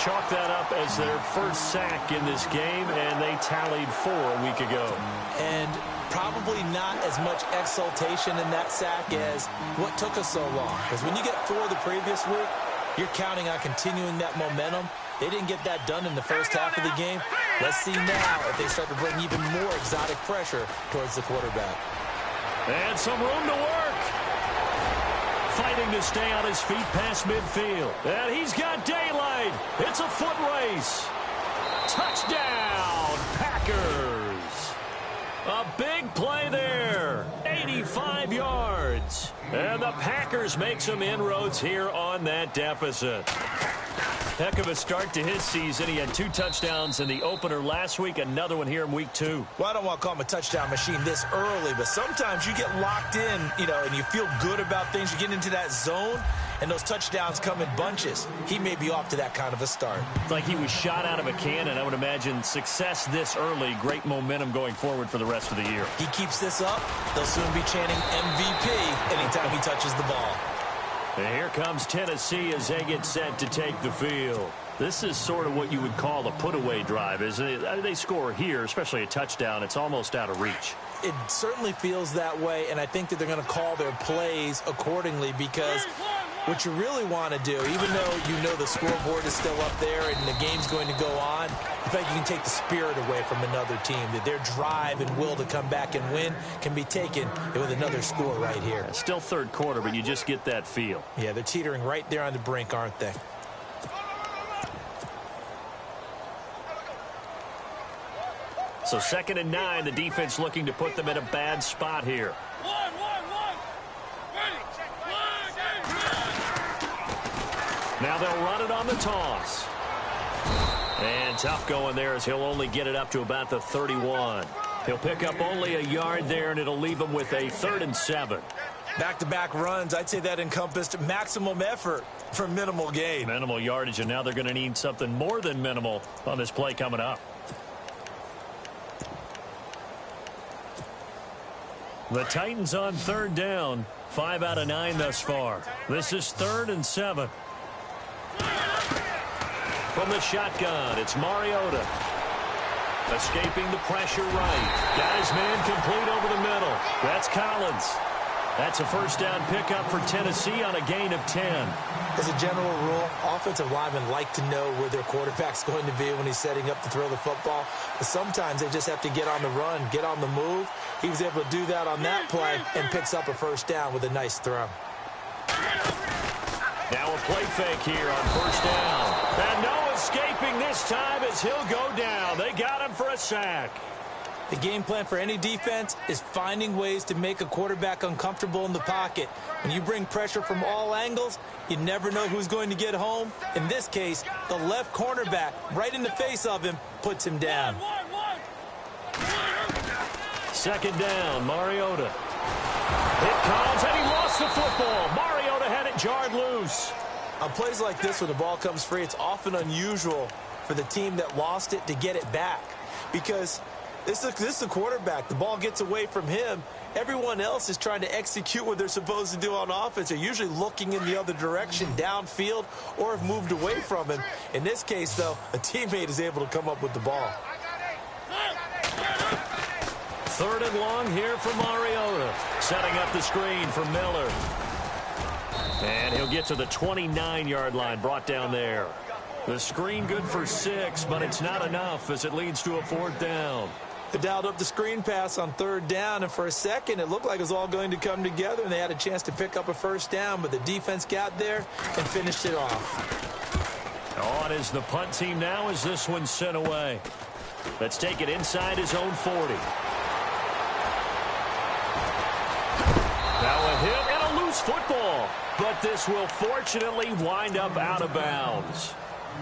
Chalk that up as their first sack in this game, and they tallied 4 a week ago. And probably not as much exultation in that sack as what took us so long. Because when you get 4 the previous week, you're counting on continuing that momentum. They didn't get that done in the first half of the game. Let's see now if they start to bring even more exotic pressure towards the quarterback. And some room to work. Fighting to stay on his feet past midfield. And he's got daylight. It's a foot race. Touchdown, Packers. A big play there. 85 yards. And the Packers make some inroads here on that deficit. Heck of a start to his season. He had 2 touchdowns in the opener last week, another one here in week 2. Well, I don't want to call him a touchdown machine this early, but sometimes you get locked in, and you feel good about things. You get into that zone, and those touchdowns come in bunches. He may be off to that kind of a start. It's like he was shot out of a cannon. I would imagine success this early, great momentum going forward for the rest of the year. He keeps this up, they'll soon be chanting MVP anytime he touches the ball. And here comes Tennessee as they get set to take the field. This is sort of what you would call a put-away drive, isn't it? They score here, especially a touchdown. It's almost out of reach. It certainly feels that way, and I think that they're going to call their plays accordingly because what you really want to do, even though you know the scoreboard is still up there and the game's going to go on, in fact, you can take the spirit away from another team, that their drive and will to come back and win can be taken with another score right here. Still third quarter, but you just get that feel. Yeah, they're teetering right there on the brink, aren't they? So 2nd and 9, the defense looking to put them in a bad spot here. Now they'll run it on the toss. And tough going there as he'll only get it up to about the 31. He'll pick up only a yard there, and it'll leave him with a 3rd and 7. Back-to-back runs, I'd say that encompassed maximum effort for minimal gain. Minimal yardage, and now they're going to need something more than minimal on this play coming up. The Titans on 3rd down. 5 out of 9 thus far. This is 3rd and 7. From the shotgun, it's Mariota. Escaping the pressure right. Got his man complete over the middle. That's Collins. That's a first down pickup for Tennessee on a gain of 10. As a general rule, offensive linemen like to know where their quarterback's going to be when he's setting up to throw the football. But sometimes they just have to get on the run, get on the move. He was able to do that on that play and picks up a first down with a nice throw. Now a play fake here on first down. And no escaping this time as he'll go down. They got him for a sack. The game plan for any defense is finding ways to make a quarterback uncomfortable in the pocket. When you bring pressure from all angles, you never know who's going to get home. In this case, the left cornerback, right in the face of him, puts him down. 2nd down, Mariota. It comes, and he lost the football. Mariota had it jarred loose. On plays like this, when the ball comes free, it's often unusual for the team that lost it to get it back. Because This is a quarterback. The ball gets away from him. Everyone else is trying to execute what they're supposed to do on offense. They're usually looking in the other direction, downfield, or have moved away from him. In this case, though, a teammate is able to come up with the ball. 3rd and long here for Mariota. Setting up the screen for Miller. And he'll get to the 29-yard line, brought down there. The screen good for 6, but it's not enough as it leads to a 4th down. They dialed up the screen pass on 3rd down, and for a second, it looked like it was all going to come together, and they had a chance to pick up a 1st down, but the defense got there and finished it off. On is the punt team now as this one's sent away. Let's take it inside his own 40. Now a hit and a loose football, but this will fortunately wind up out of bounds.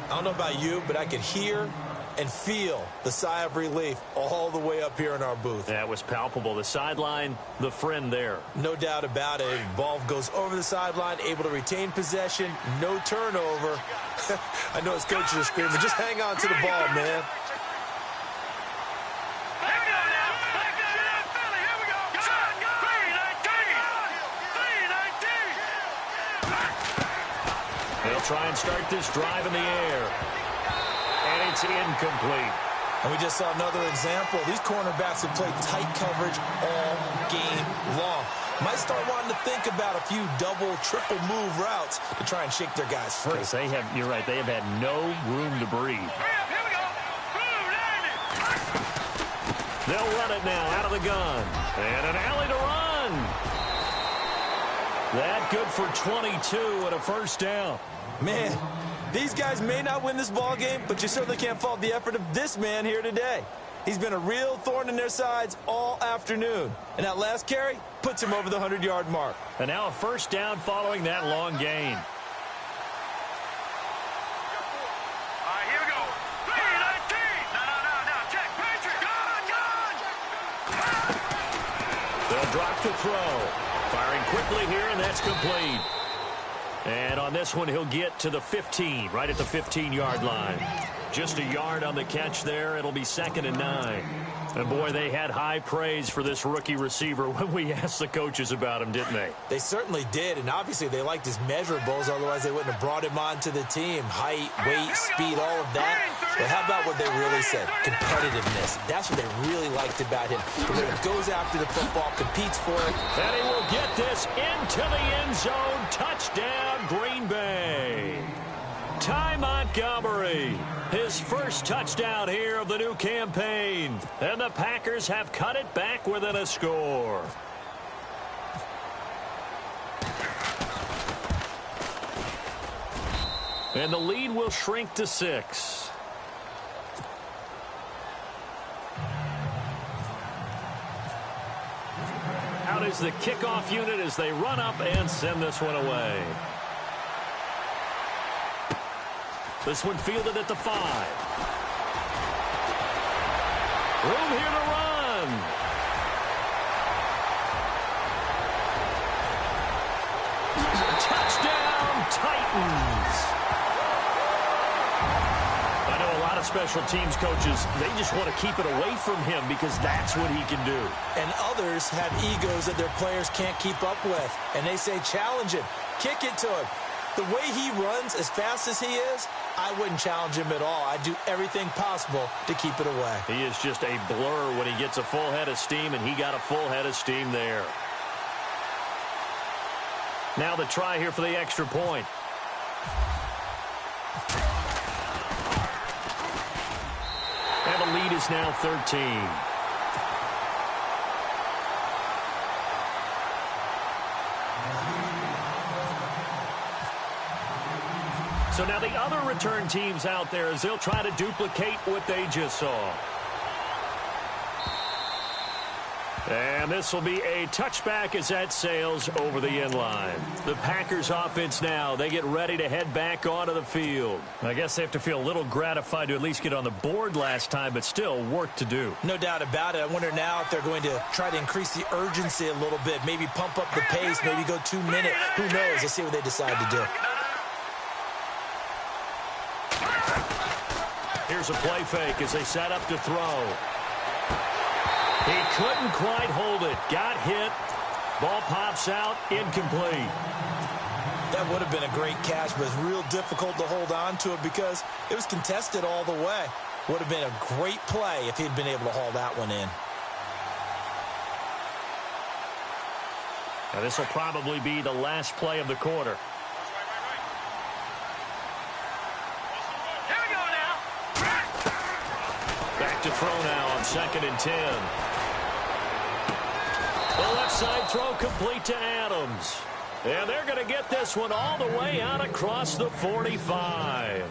I don't know about you, but I could hear and feel the sigh of relief all the way up here in our booth. That was palpable. The sideline, the friend there. No doubt about it. Ball goes over the sideline, able to retain possession, no turnover. I know his coaches are screaming, just hang on to the ball, man. They'll try and start this drive in the air. And it's incomplete. And we just saw another example. These cornerbacks have played tight coverage all game long. Might start wanting to think about a few double, triple move routes to try and shake their guys free. They have, you're right, they have had no room to breathe. They'll run it now out of the gun. And an alley to run. That good for 22 and a 1st down. Man, these guys may not win this ball game, but you certainly can't fault the effort of this man here today. He's been a real thorn in their sides all afternoon. And that last carry puts him over the 100-yard mark. And now a 1st down following that long gain. Here we go. 3-19. No. Check. Patrick. Gun. They'll drop to throw. Firing quickly here, and that's complete. And on this one, he'll get to the 15, right at the 15-yard line. Just a yard on the catch there. It'll be 2nd and 9. And, boy, they had high praise for this rookie receiver when we asked the coaches about him, didn't they? They certainly did, and obviously they liked his measurables, otherwise they wouldn't have brought him onto the team. Height, weight, speed, all of that. But how about what they really said? Competitiveness. That's what they really liked about him. He goes after the football, competes for it. And he will get this into the end zone. Touchdown, Green Bay. Ty Montgomery, his first touchdown here of the new campaign. And the Packers have cut it back within a score. And the lead will shrink to 6. Out is the kickoff unit as they run up and send this one away. This one fielded at the 5. Room here to run. Touchdown, Titans. I know a lot of special teams coaches, they just want to keep it away from him because that's what he can do. And others have egos that their players can't keep up with. And they say, challenge him, kick it to him. The way he runs as fast as he is, I wouldn't challenge him at all. I'd do everything possible to keep it away. He is just a blur when he gets a full head of steam, and he got a full head of steam there. Now the try here for the extra point. And the lead is now 13. So now the other return teams out there as they'll try to duplicate what they just saw. And this will be a touchback as that sails over the end line. The Packers offense now, they get ready to head back onto the field. I guess they have to feel a little gratified to at least get on the board last time, but still work to do. No doubt about it. I wonder now if they're going to try to increase the urgency a little bit, maybe pump up the pace, maybe go 2 minutes. Who knows? Let's see what they decide to do. Here's a play fake as they set up to throw. He couldn't quite hold it. Got hit. Ball pops out. Incomplete. That would have been a great catch, but it's real difficult to hold on to it because it was contested all the way. Would have been a great play if he'd been able to haul that one in. Now this will probably be the last play of the quarter. Here we go now. Back to throw now on 2nd and 10. The left side throw complete to Adams. And they're going to get this one all the way out across the 45.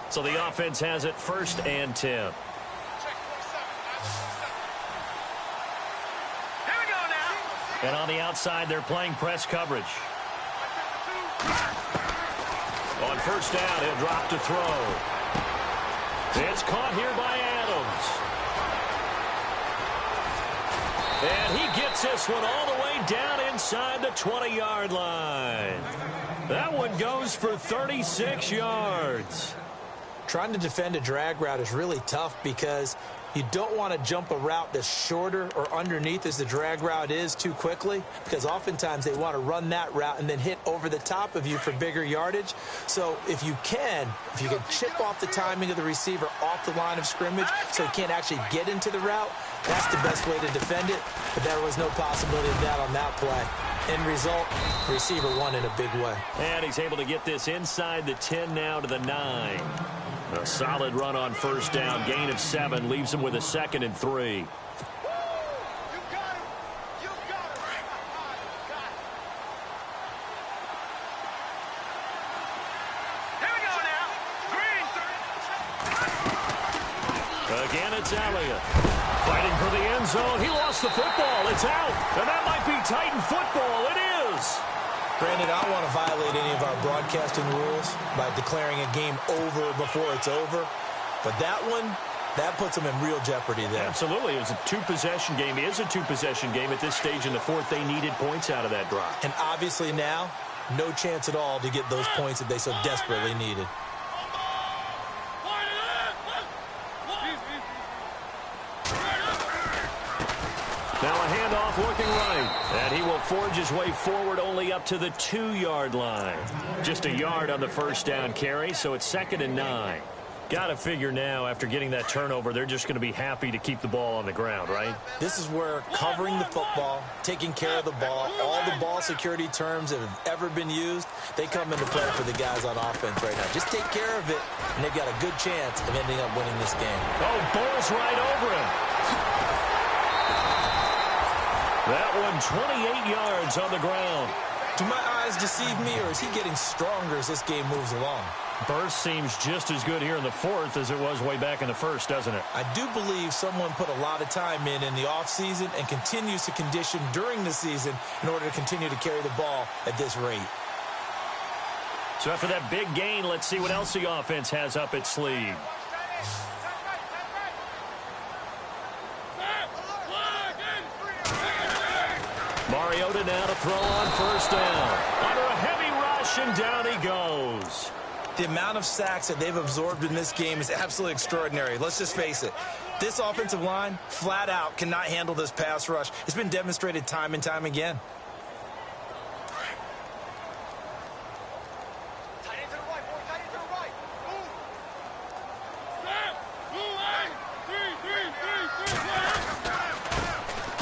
So the offense has it 1st and 10. Here we go now. And on the outside, they're playing press coverage. On 1st down, he'll drop to throw. It's caught here by Adams. And he gets this one all the way down inside the 20-yard line. That one goes for 36 yards. Trying to defend a drag route is really tough because you don't want to jump a route that's shorter or underneath as the drag route is too quickly, because oftentimes they want to run that route and then hit over the top of you for bigger yardage. So if you can chip off the timing of the receiver off the line of scrimmage so he can't actually get into the route, that's the best way to defend it. But there was no possibility of that on that play. End result, the receiver won in a big way. And he's able to get this inside the 10 now to the 9. A solid run on 1st down. Gain of 7 leaves him with a 2nd and 3. You got him. You got him. Here we go now. Green. Again, it's Elliott. Fighting for the end zone. He lost the football. It's out. And that might be Titan football. It is. Granted, I don't want to violate any of our broadcasting rules by declaring a game over before it's over. But that one, that puts them in real jeopardy there. Absolutely. It was a 2-possession game. It is a 2-possession game at this stage in the 4th. They needed points out of that drive. And obviously now, no chance at all to get those points that they so desperately needed. Now a handoff looking right. And he will forge his way forward only up to the 2-yard line. Just a yard on the 1st down carry, so it's 2nd and 9. Got to figure now, after getting that turnover, they're just going to be happy to keep the ball on the ground, right? This is where covering the football, taking care of the ball, all the ball security terms that have ever been used, they come into play for the guys on offense right now. Just take care of it, and they've got a good chance of ending up winning this game. Oh, bowls right over him. That one 28 yards on the ground. Do my eyes deceive me, or is he getting stronger as this game moves along? Burst seems just as good here in the 4th as it was way back in the 1st, doesn't it? I do believe someone put a lot of time in the offseason and continues to condition during the season in order to continue to carry the ball at this rate. So after that big gain, let's see what else the offense has up its sleeve. Mariota now to throw on 1st down. Under a heavy rush, and down he goes. The amount of sacks that they've absorbed in this game is absolutely extraordinary. Let's just face it. This offensive line, flat out, cannot handle this pass rush. It's been demonstrated time and time again. Tight end to the right, boy. Tight end to the right. Move.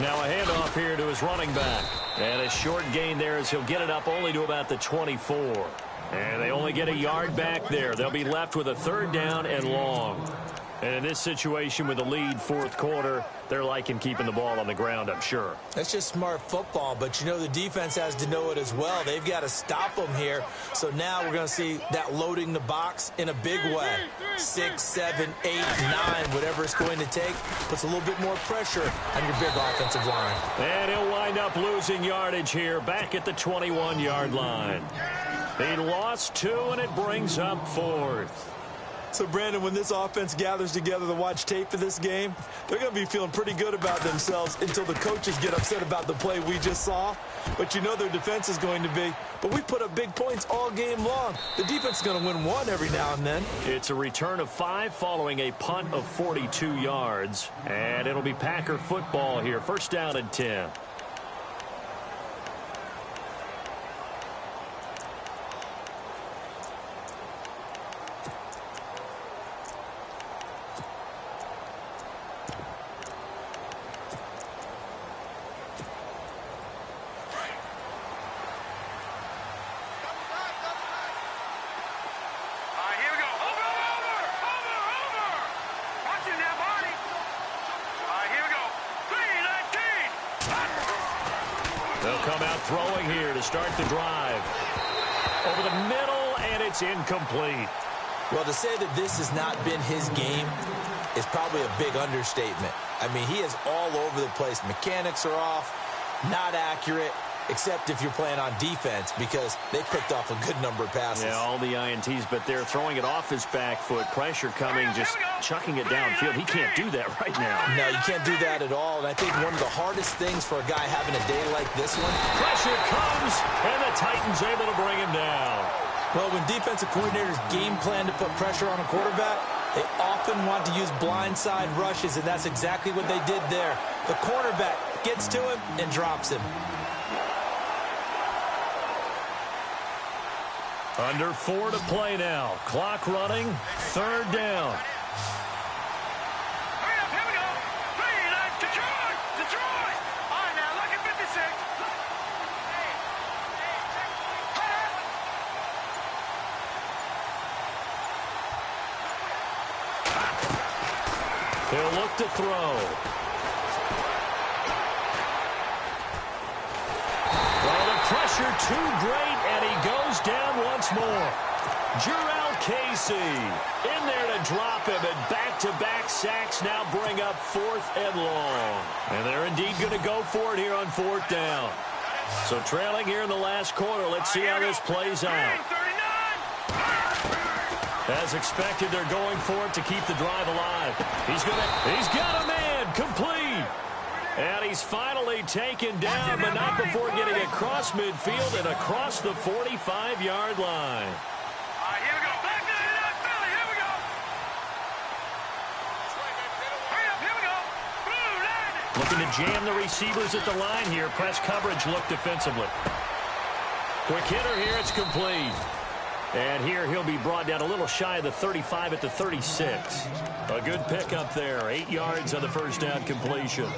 Now a handoff here to his running back. And a short gain there as he'll get it up only to about the 24. And they only get a yard back there. They'll be left with a 3rd down and long. And in this situation with the lead 4th quarter, they're liking keeping the ball on the ground, I'm sure. That's just smart football, but you know the defense has to know it as well. They've got to stop them here. So now we're going to see that loading the box in a big way. 6, 7, 8, 9, whatever it's going to take, puts a little bit more pressure on your big offensive line. And he'll wind up losing yardage here back at the 21-yard line. He lost 2, and it brings up 4th. So, Brandon, when this offense gathers together to watch tape of this game, they're going to be feeling pretty good about themselves until the coaches get upset about the play we just saw. But you know their defense is going to be. But we put up big points all game long. The defense is going to win one every now and then. It's a return of 5 following a punt of 42 yards. And it'll be Packer football here. First down and 10. They'll come out throwing here to start the drive. Over the middle, and it's incomplete. Well, to say that this has not been his game is probably a big understatement. I mean, he is all over the place. Mechanics are off, not accurate, except if you're playing on defense because they picked off a good number of passes. Yeah, all the INTs, but they're throwing it off his back foot. Pressure coming, just chucking it downfield. He can't do that right now. No, you can't do that at all. And I think one of the hardest things for a guy having a day like this one. Pressure comes, and the Titans able to bring him down. Well, when defensive coordinators game plan to put pressure on a quarterback, they often want to use blindside rushes, and that's exactly what they did there. The cornerback gets to him and drops him. Under 4 to play now. Clock running. Third down. Hurry up, here we go. Detroit! Detroit! All right, now, look at 56. He'll look to throw. Well, the pressure too great, and he goes down once more. Jurrell Casey in there to drop him, and back-to-back sacks now bring up 4th and long. And they're indeed going to go for it here on 4th down. So trailing here in the last quarter. Let's see how this plays out. As expected, they're going for it to keep the drive alive. He's got a man, complete. And he's finally taken down, but not before getting across midfield and across the 45-yard line. All right, here we go. Back to that Philly. Here we go. Hurry up, here we go. Blue, landing. Looking to jam the receivers at the line here. Press coverage look defensively. Quick hitter here, it's complete. And here he'll be brought down a little shy of the 35 at the 36. A good pickup there. 8 yards on the first down completion.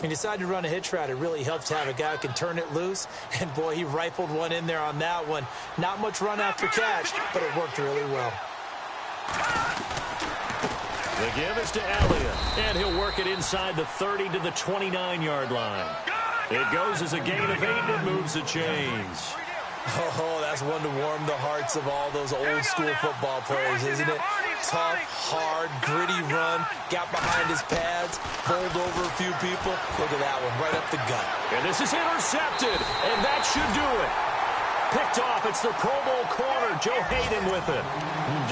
He decided to run a hitch route. It really helped to have a guy who can turn it loose. And, boy, he rifled one in there on that one. Not much run after catch, but it worked really well. The give is to Elliott. And he'll work it inside the 30 to the 29-yard line. It goes as a gain of 8, and it moves the chains. Oh, that's one to warm the hearts of all those old-school football players, isn't it? Tough, hard, gritty run, got behind his pads, bowled over a few people. Look at that one, right up the gut. And this is intercepted, and that should do it. Picked off, it's the Pro Bowl corner, Joe Hayden with it.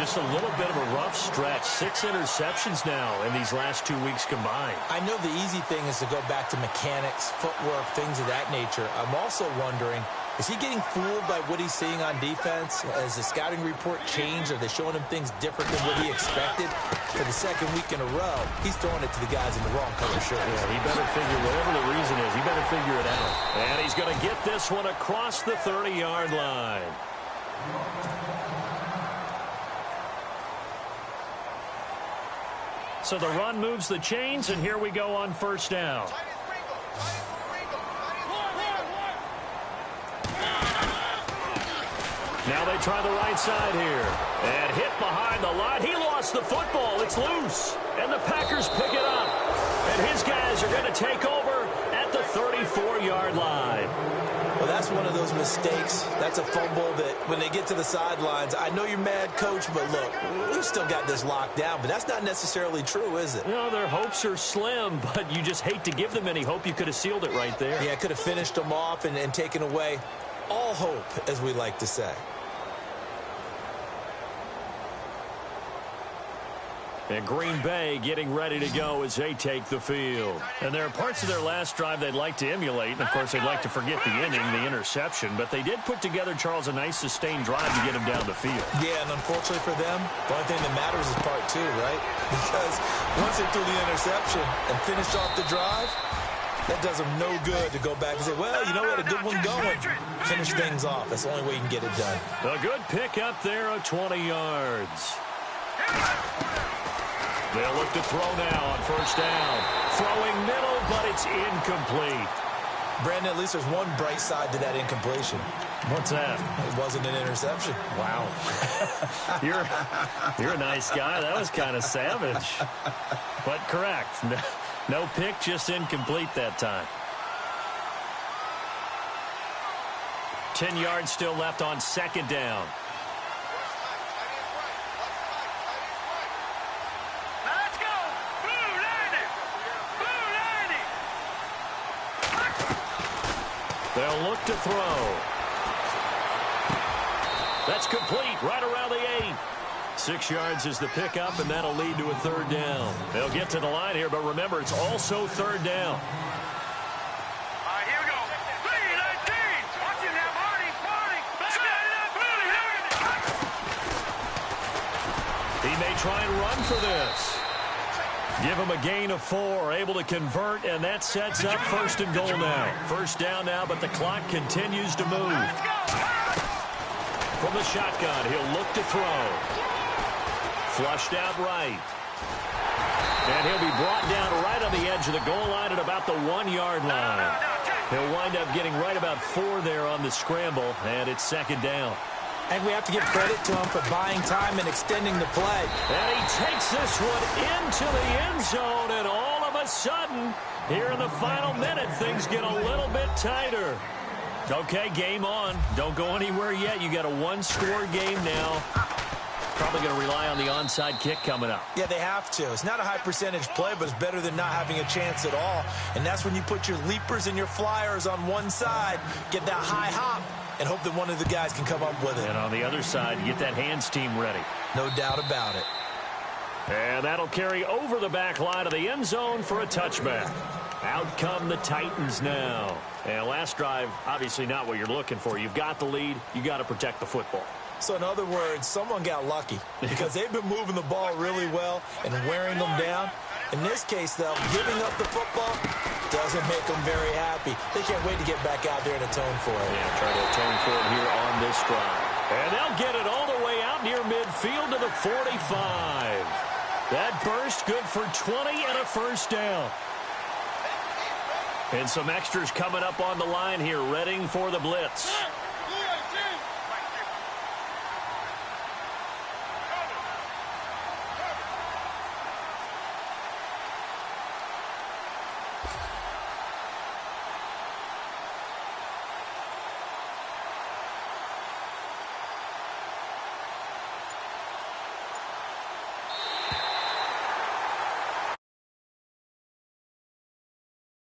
Just a little bit of a rough stretch. 6 interceptions now in these last 2 weeks combined. I know the easy thing is to go back to mechanics, footwork, things of that nature. I'm also wondering, is he getting fooled by what he's seeing on defense? Has the scouting report changed? Are they showing him things different than what he expected? For the second week in a row, he's throwing it to the guys in the wrong color shirts. Yeah, he better figure, whatever the reason is, he better figure it out. And he's going to get this one across the 30-yard line. So the run moves the chains, and here we go on first down. Now they try the right side here. And hit behind the line. He lost the football. It's loose. And the Packers pick it up. And his guys are going to take over at the 34-yard line. Well, that's one of those mistakes. That's a fumble that when they get to the sidelines, I know you're mad, Coach, but look, we've still got this locked down. But that's not necessarily true, is it? You know, their hopes are slim, but you just hate to give them any hope. You could have sealed it right there. Yeah, could have finished them off and taken away all hope, as we like to say. And Green Bay getting ready to go as they take the field. And there are parts of their last drive they'd like to emulate. And, of course, they'd like to forget the inning, the interception. But they did put together, Charles, a nice sustained drive to get him down the field. Yeah, and unfortunately for them, the only thing that matters is part two, right? Because once they threw the interception and finished off the drive, that does them no good to go back and say, well, you know, we had a good one going. Finish things off. That's the only way you can get it done. A good pick up there of 20 yards. They'll look to throw now on first down. Throwing middle, but it's incomplete. Brandon, at least there's one bright side to that incompletion. What's that? It wasn't an interception. Wow. You're a nice guy. That was kind of savage. But correct. No pick, just incomplete that time. 10 yards still left on second down. Let's go. Blue 90. Blue 90. They'll look to throw. That's complete right around the 8. 6 yards is the pickup, and that'll lead to a third down. They'll get to the line here, but remember, it's also third down. All right, here we go. 3-19. Watch it now, Marty. He may try and run for this. Give him a gain of 4, able to convert, and that sets up first and goal now. First down now, but the clock continues to move. Let's go. From the shotgun, he'll look to throw. Flushed out right. And he'll be brought down right on the edge of the goal line at about the 1-yard line. He'll wind up getting right about 4 there on the scramble, and it's second down. And we have to give credit to him for buying time and extending the play. And he takes this one into the end zone, and all of a sudden, here in the final minute, things get a little bit tighter. Okay, game on. Don't go anywhere yet. You got a one-score game now. Probably going to rely on the onside kick coming up. Yeah, they have to. It's not a high-percentage play, but it's better than not having a chance at all. And that's when you put your leapers and your flyers on one side, get that high hop, and hope that one of the guys can come up with it. And on the other side, get that hands team ready. No doubt about it. And that'll carry over the back line of the end zone for a touchback. Out come the Titans now. And last drive, obviously not what you're looking for. You've got the lead. You got to protect the football. So in other words, someone got lucky because they've been moving the ball really well and wearing them down. In this case, though, giving up the football doesn't make them very happy. They can't wait to get back out there and atone for it. Yeah, try to atone for it here on this drive. And they'll get it all the way out near midfield to the 45. That burst good for 20 and a first down. And some extras coming up on the line here, readying for the blitz.